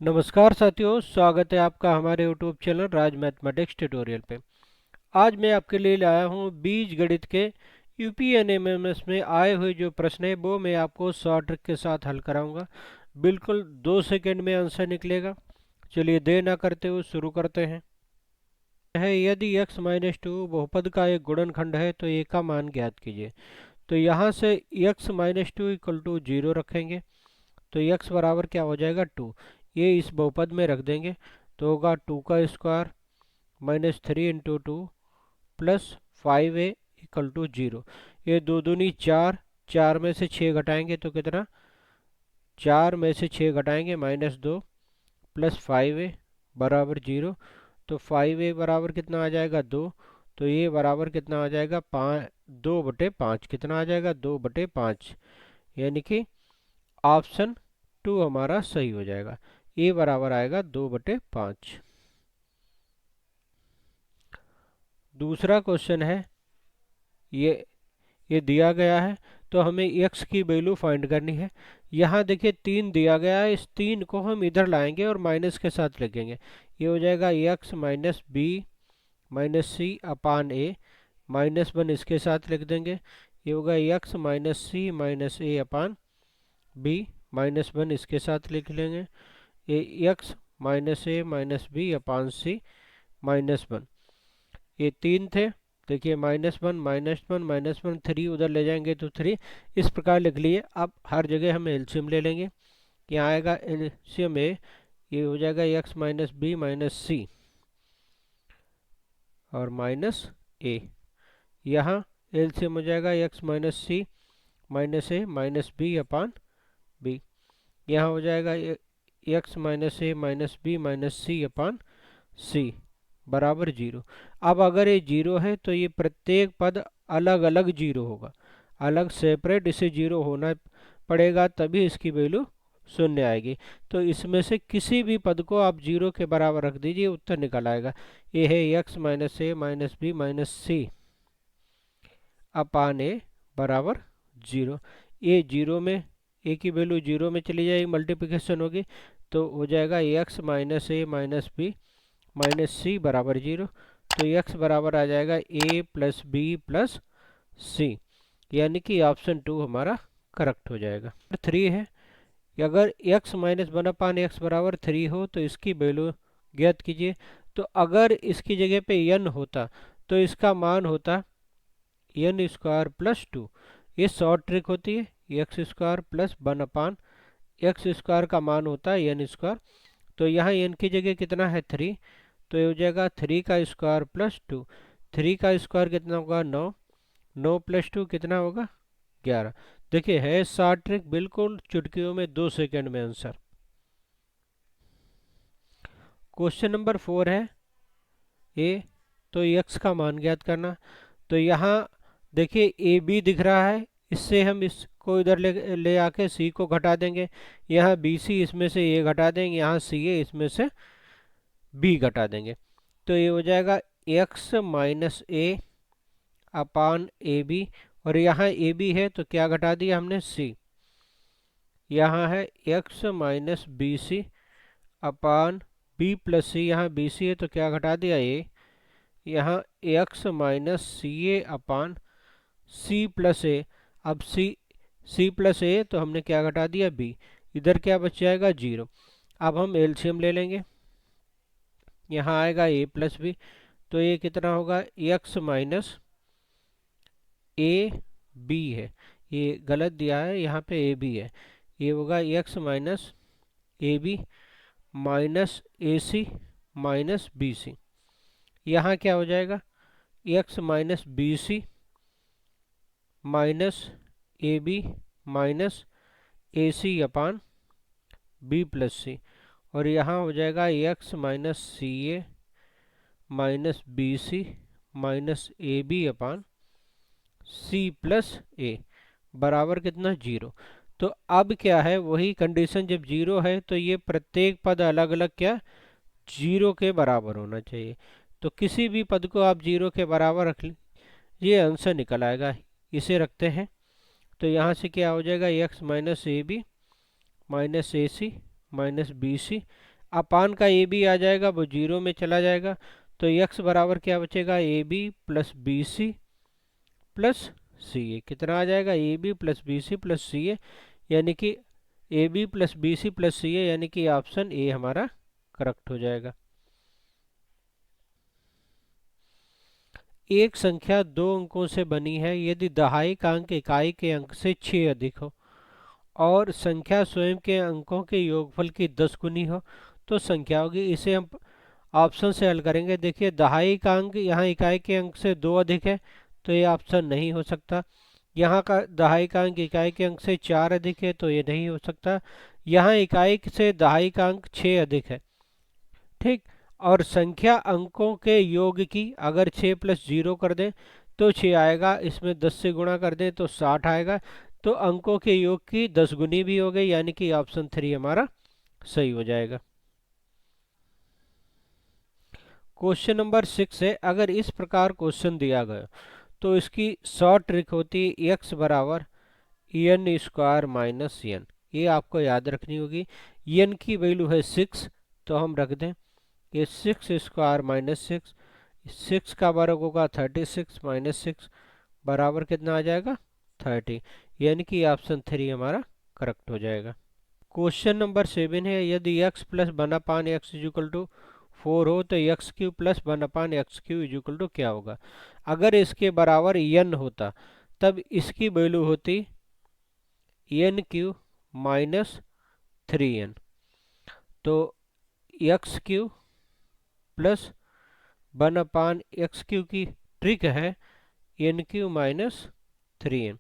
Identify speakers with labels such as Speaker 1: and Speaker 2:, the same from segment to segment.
Speaker 1: नमस्कार साथियों, स्वागत है आपका हमारे यूट्यूब चैनल राज मैथमेटिक्स ट्यूटोरियल पे। आज मैं आपके लिए लाया हूँ बीज गणित के यूपीएनएमएमएस में आए हुए जो प्रश्न है वो मैं आपको शॉर्ट ट्रिक के साथ हल कराऊंगा। बिल्कुल 2 सेकंड में आंसर निकलेगा। चलिए देर ना करते हुए शुरू करते हैं। यदि x माइनस टू बहुपद का एक गुणनखंड है तो a का मान ज्ञात कीजिए। तो यहाँ से x minus two equal to 0 रखेंगे। तो x बराबर क्या हो जाएगा 2। ये इस बहुपद में रख देंगे तो होगा 2 का square minus 3 × 2 plus 5a equal to 0। ये दो दूनी 4, 4 में से 6 घटाएंगे तो कितना, 4 में से 6 घटाएंगे -2 प्लस 5a बराबर 0। तो 5a बराबर कितना आ जाएगा 2। तो ये बराबर कितना आ जाएगा 2/5 कितना आ जाएगा 2/5, यानी कि ऑप्शन 2 हमारा सही हो जाएगा। ए बराबर आएगा 2/5। दूसरा क्वेश्चन है, ये ये दिया गया है तो हमें x की वैल्यू फाइंड करनी है। यहाँ देखिए 3 दिया गया है, इस 3 को हम इधर लाएंगे और माइनस के साथ लिखेंगे। ये हो जाएगा x माइनस बी माइनस सी अपान ए, -1 इसके साथ लिख देंगे। ये होगा x minus C minus a upon B, -1 इसके साथ लिख लेंगे। ये x माइनस ए माइनस बी अपान सी -1। ये 3 थे, देखिए -1 -1 -1 3 उधर ले जाएंगे तो 3, इस प्रकार लिख लिए। अब हर जगह हम एलसीएम ले लेंगे। यहाँ आएगा एलसीएम ए, ये हो जाएगा x माइनस बी माइनस सी और माइनस ए। यहाँ एलसीएम हो जाएगा x माइनस सी माइनस ए माइनस बी अपान बी। यहाँ हो जाएगा x माइनस ए माइनस बी माइनस सी अपान सी बराबर 0। अब अगर ये 0 है तो ये प्रत्येक पद अलग अलग 0 होगा, अलग सेपरेट इसे 0 होना पड़ेगा, तभी इसकी वैल्यू 0 आएगी। तो इसमें से किसी भी पद को आप 0 के बराबर रख दीजिए, उत्तर निकल आएगा। ये है x माइनस ए माइनस बी माइनस सी अपान ए बराबर 0। ये 0 में, ए की वैल्यू 0 में चली जाएगी, मल्टीप्लिकेशन होगी तो हो जाएगा x माइनस ए माइनस बी माइनस सी बराबर 0। तो x बराबर आ जाएगा a प्लस बी प्लस सी, यानी कि ऑप्शन 2 हमारा करेक्ट हो जाएगा। 3 है कि अगर x माइनस 1/x बराबर 3 हो तो इसकी वैल्यू ज्ञात कीजिए। तो अगर इसकी जगह पे n होता तो इसका मान होता n स्क्वायर प्लस 2। ये शॉर्ट ट्रिक होती है, x square plus 1/x square का मान होता है n स्क्वायर। तो यहाँ n की जगह कितना है 3, तो ये हो जाएगा 3 का स्क्वायर प्लस 2। 3 का स्क्वायर कितना होगा 9, 9 प्लस 2 कितना होगा 11। देखिए है शॉर्ट ट्रिक, बिल्कुल चुटकियों में 2 सेकंड में आंसर। क्वेश्चन नंबर 4 है ए, तो x का मान ज्ञात करना। तो यहाँ देखिए ए बी दिख रहा है, इससे हम इसको इधर ले आके सी को घटा देंगे। यहाँ बी सी इसमें से ए घटा देंगे, यहाँ सी ए इसमें से बी घटा देंगे। तो ये हो जाएगा x minus a upon a b, और यहाँ ए बी है तो क्या घटा दिया हमने c। यहाँ है x minus B C upon B plus सी, यहाँ बी सी है तो क्या घटा दिया a। यहाँ x माइनस सी ए अपान सी प्लस ए। अब सी प्लस ए तो हमने क्या घटा दिया b, इधर क्या बच जाएगा 0। अब हम एलसीएम ले लेंगे। यहाँ आएगा a प्लस बी, तो ये कितना होगा x माइनस ए बी है, ये गलत दिया है, यहाँ पे ए बी है। ये होगा x minus A B minus A C minus B C. यहाँ क्या हो जाएगा x minus B C minus A B minus A C upon B plus C, और यहाँ हो जाएगा x minus C A minus B C minus A B upon C plus A बराबर कितना 0। तो अब क्या है, वही कंडीशन, जब 0 है तो ये प्रत्येक पद अलग अलग क्या 0 के बराबर होना चाहिए। तो किसी भी पद को आप 0 के बराबर रख लें, ये आंसर निकल आएगा। इसे रखते हैं तो यहाँ से क्या हो जाएगा x minus A B minus A C minus B C, upon का ए बी आ जाएगा, वो जीरो में चला जाएगा, तो x बराबर क्या बचेगा, A B plus B C plus C A. कितना आ जाएगा, A B plus B C plus C A, यानी कि A B plus B C plus C A, यानी कि ऑप्शन ए हमारा करेक्ट हो जाएगा। एक संख्या दो अंकों से बनी है यदि दहाई का अंक इकाई के अंक से 6 अधिक हो और संख्या स्वयं के अंकों के योगफल की 10 गुनी हो तो संख्या होगी। इसे हम ऑप्शन से हल करेंगे। देखिए दहाई का अंक यहाँ इकाई के अंक से 2 अधिक है, तो ये ऑप्शन नहीं हो सकता। यहाँ का दहाई का अंक इकाई के अंक से 4 अधिक है, तो ये नहीं हो सकता। यहाँ इकाई से दहाई का अंक 6 अधिक है, ठीक। और संख्या अंकों के योग की अगर 6 प्लस 0 कर दें तो 6 आएगा, इसमें 10 से गुणा कर दें तो 60 आएगा, तो अंकों के योग की 10 गुनी भी हो गई, यानी कि ऑप्शन 3 हमारा सही हो जाएगा। क्वेश्चन नंबर 6 है, अगर इस प्रकार क्वेश्चन दिया गया तो इसकी शॉर्ट ट्रिक होती है x बराबर एन स्क्वायर माइनस एन। ये आपको याद रखनी होगी। एन की वैल्यू है 6, तो हम रख दें ये 6 स्क्वायर माइनस 6, 6 का वर्ग होगा 36 माइनस 6 बराबर कितना आ जाएगा 30, यानी कि ऑप्शन 3 हमारा करेक्ट हो जाएगा। क्वेश्चन नंबर 7 है, यदि x plus 1/(x) equal to 4 हो तो एक्स क्यू प्लस 1/(x क्यू) इक्वल टू क्या होगा। अगर इसके बराबर n होता तब इसकी वैल्यू होती एन क्यू माइनस 3n, तो एक्स क्यू प्लस 1/(x क्यू) की ट्रिक है n q minus 3n।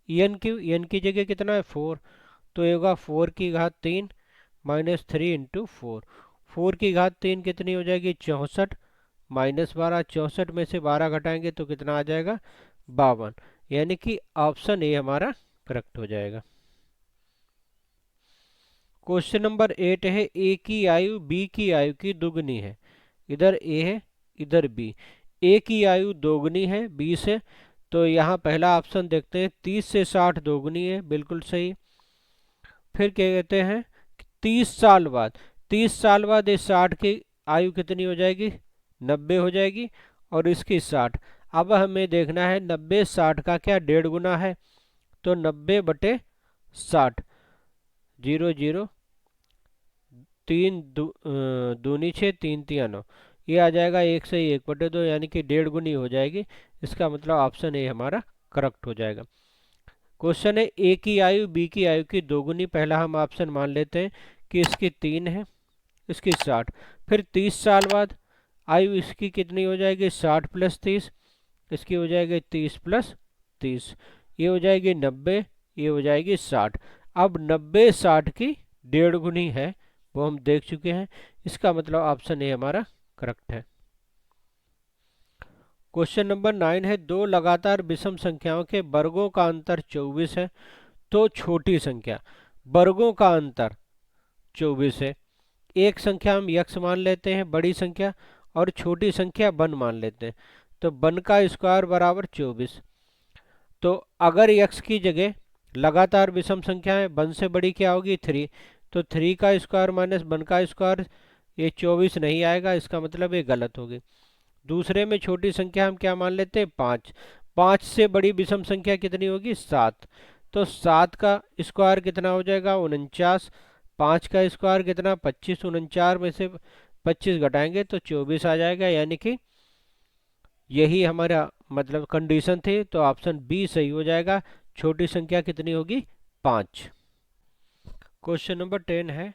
Speaker 1: N की जगह कितना है 4, तो ये होगा 4 की घात 3 माइनस 3 इंटू 4। 4 की घात 3 कितनी हो जाएगी 64 माइनस 12, 64 में से 12 घटाएंगे तो कितना आ जाएगा 52, यानी कि ऑप्शन ए हमारा करेक्ट हो जाएगा। क्वेश्चन नंबर 8 है, ए की आयु बी की आयु की दुगनी है। इधर ए है इधर बी। ए की आयु दोगुनी है बी से, तो यहाँ पहला ऑप्शन देखते हैं 30 से 60 दोगुनी है, बिल्कुल सही। फिर क्या कहते हैं 30 साल बाद, 30 साल बाद इस 60 की आयु कितनी हो जाएगी 90 हो जाएगी, और इसकी 60। अब हमें देखना है 90 60 का क्या 1.5 गुना है, तो 90/60, 0 0 3 दूनी 6 3 3 9, ये आ जाएगा 1 से 1/2, यानी कि 1.5 गुनी हो जाएगी। इसका मतलब ऑप्शन ए हमारा करेक्ट हो जाएगा। क्वेश्चन है, ए की आयु बी की आयु की दोगुनी। पहला हम ऑप्शन मान लेते हैं कि इसकी 3 है, इसकी 60। फिर 30 साल बाद आयु इसकी कितनी हो जाएगी 60 प्लस 30, इसकी हो जाएगी 30 प्लस 30, ये हो जाएगी 90, ये हो जाएगी 60। अब 90 60 की 1.5 गुनी है, वो हम देख चुके हैं। इसका मतलब ऑप्शन ए हमारा करेक्ट है। क्वेश्चन नंबर 9 है, दो लगातार विषम संख्याओं के वर्गों का अंतर 24 है तो छोटी संख्या वर्गों का अंतर 24 है। एक संख्या हम x मान लेते हैं बड़ी संख्या, और छोटी संख्या 1 मान लेते हैं, तो 1 का स्क्वायर बराबर 24। तो अगर x की जगह लगातार विषम संख्या है 1 से बड़ी क्या होगी 3, तो 3 का स्क्वायर माइनस 1 का स्क्वायर, ये 24 नहीं आएगा, इसका मतलब ये गलत होगी। दूसरे में छोटी संख्या हम क्या मान लेते हैं 5, 5 से बड़ी विषम संख्या कितनी होगी 7, तो 7 का स्क्वायर कितना हो जाएगा 49, 5 का स्क्वायर कितना 25, 49 में से 25 घटाएंगे तो 24 आ जाएगा, यानी कि यही हमारा मतलब कंडीशन थी, तो ऑप्शन बी सही हो जाएगा। छोटी संख्या कितनी होगी 5। क्वेश्चन नंबर 10 है,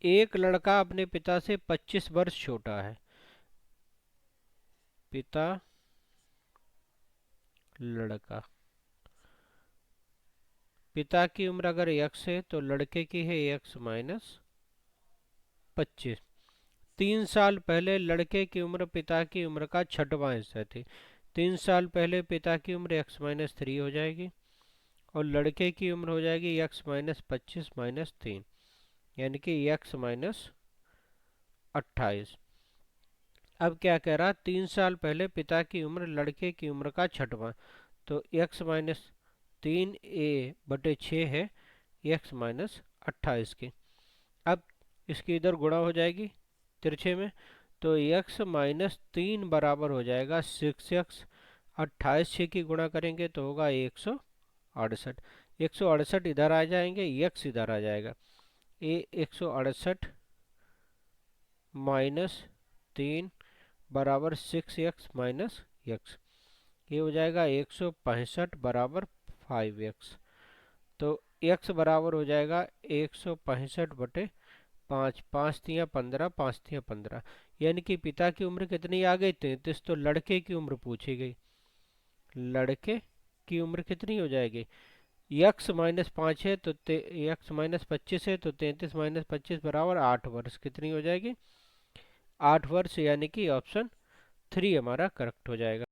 Speaker 1: एक लड़का अपने पिता से 25 वर्ष छोटा है। पिता लड़का, पिता की उम्र अगर x है तो लड़के की है x माइनस 25। 3 साल पहले लड़के की उम्र पिता की उम्र का 6वां हिस्सा थी। 3 साल पहले पिता की उम्र x माइनस 3 हो जाएगी और लड़के की उम्र हो जाएगी x माइनस 25 माइनस 3, यानी कि x माइनस 28। अब क्या कह रहा 3 साल पहले पिता की उम्र लड़के की उम्र का 6वां, तो x माइनस 3a/6 है x माइनस 28 की। अब इसकी इधर गुणा हो जाएगी तिरछे में, तो x माइनस 3 बराबर हो जाएगा 6x। 28 6 की गुणा करेंगे तो होगा 168। 168 इधर आ जाएंगे, x इधर आ जाएगा। 168 माइनस 3 बराबर 6x माइनस x, ये हो जाएगा 165 बराबर 5x। तो x बराबर हो जाएगा 165 बटे 5, 5 तिया 15, 5 तिया 15, यानी कि पिता की उम्र कितनी आ गई? 33। तो लड़के की उम्र पूछी गई, लड़के की उम्र कितनी हो जाएगी? x माइनस 5 है तो x माइनस 25 है, तो 33 माइनस 25 बराबर 8 वर्ष। कितनी हो जाएगी? 8 वर्ष, यानी कि ऑप्शन 3 हमारा करेक्ट हो जाएगा।